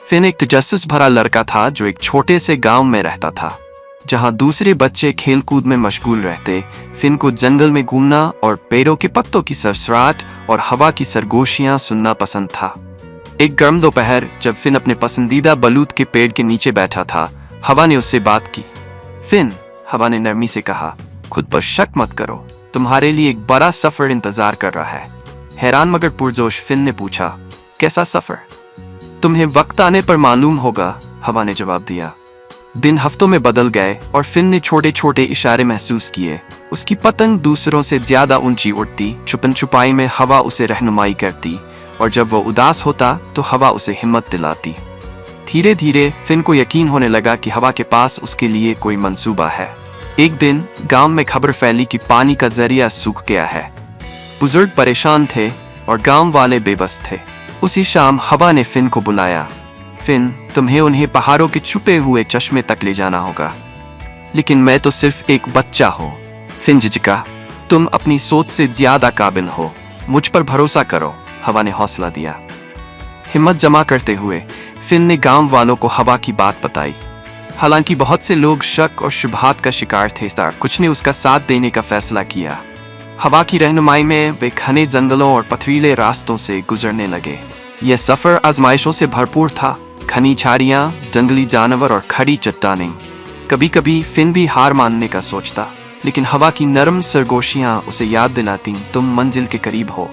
Fin एक तजस्सुस भरा लड़का था जो एक छोटे से गांव में रहता था, जहां दूसरे बच्चे खेलकूद में मशगूल रहते। फिन को जंगल में घूमना और पेड़ों के पत्तों की सरसराहट और हवा की सरगोशियां सुनना पसंद था। एक गर्म दोपहर जब फिन अपने पसंदीदा बलूत के पेड़ के नीचे बैठा था, हवा ने उससे बात की। फिन, हवा ने नरमी से कहा, खुद पर शक मत करो, तुम्हारे लिए एक बड़ा सफर इंतजार कर रहा है। हैरान मगर पुरजोश फिन ने पूछा, कैसा सफर? तुम्हें वक्त आने पर मालूम होगा, हवा ने जवाब दिया। दिन हफ्तों में बदल गए और फिन ने छोटे छोटे इशारे महसूस किए। उसकी पतंग दूसरों से ज्यादा ऊंची उड़ती, छुपन छुपाई में हवा उसे रहनुमाई करती, और जब वो उदास होता तो हवा उसे हिम्मत दिलाती। धीरे धीरे फिन को यकीन होने लगा कि हवा के पास उसके लिए कोई मंसूबा है। एक दिन गांव में खबर फैली कि पानी का जरिया सूख गया है। बुजुर्ग परेशान थे और गांव वाले बेबस थे। उसी शाम हवा ने फिन को बुलाया। फिन, तुम्हें उन्हें पहाड़ों के छुपे हुए चश्मे तक ले जाना होगा। लेकिन मैं तो सिर्फ एक बच्चा हूँ, फिन झिझका। तुम अपनी सोच से ज्यादा काबिल हो, मुझ पर भरोसा करो, हवा ने हौसला दिया। हिम्मत जमा करते हुए फिन ने गांव वालों को हवा की बात बताई। हालांकि बहुत से लोग शक और शुबहात का शिकार थे, कुछ ने उसका साथ देने का फैसला किया। हवा की रहनुमाई में वे घने जंगलों और पथरीले रास्तों से गुजरने लगे। यह सफर आजमाइशों से भरपूर था। घनी झाड़ियां, जंगली जानवर और खड़ी चट्टानें। कभी कभी फिन भी हार मानने का सोचता, लेकिन हवा की नरम सरगोशियां उसे याद दिलाती, तुम मंजिल के करीब हो।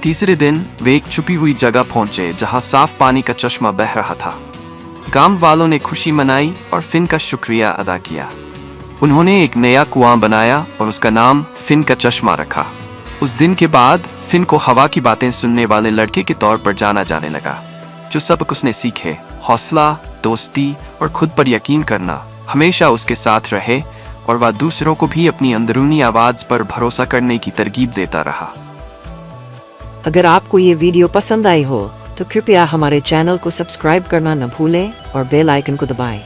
तीसरे दिन वे एक छुपी हुई जगह पहुंचे जहां साफ पानी का चश्मा बह रहा था। गांव वालों ने खुशी मनाई और फिन का शुक्रिया अदा किया। उन्होंने एक नया कुआं बनाया और उसका नाम फिन का चश्मा रखा। उस दिन के बाद फिन को हवा की बातें सुनने वाले लड़के के तौर पर जाना जाने लगा। जो सबक उसने सीखे, हौसला, दोस्ती और खुद पर यकीन करना, हमेशा उसके साथ रहे, और वह दूसरों को भी अपनी अंदरूनी आवाज पर भरोसा करने की तरकीब देता रहा। अगर आपको ये वीडियो पसंद आई हो तो कृपया हमारे चैनल को सब्सक्राइब करना न भूलें और बेल आइकन को दबाएं।